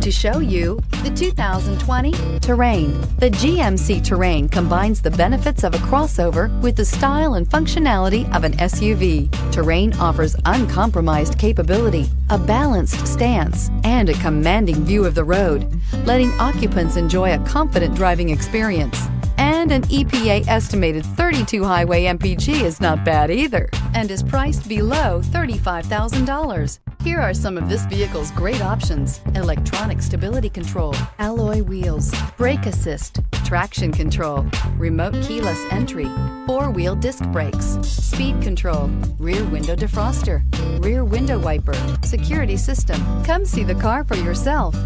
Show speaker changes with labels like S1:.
S1: to show you the 2020 Terrain. The GMC Terrain combines the benefits of a crossover with the style and functionality of an SUV. Terrain offers uncompromised capability, a balanced stance, and a commanding view of the road, letting occupants enjoy a confident driving experience. And an EPA estimated 32 highway MPG is not bad either, and is priced below $35,000. Here are some of this vehicle's great options: electronic stability control, alloy wheels, brake assist, traction control, remote keyless entry, four-wheel disc brakes, speed control, rear window defroster, rear window wiper, security system. Come see the car for yourself.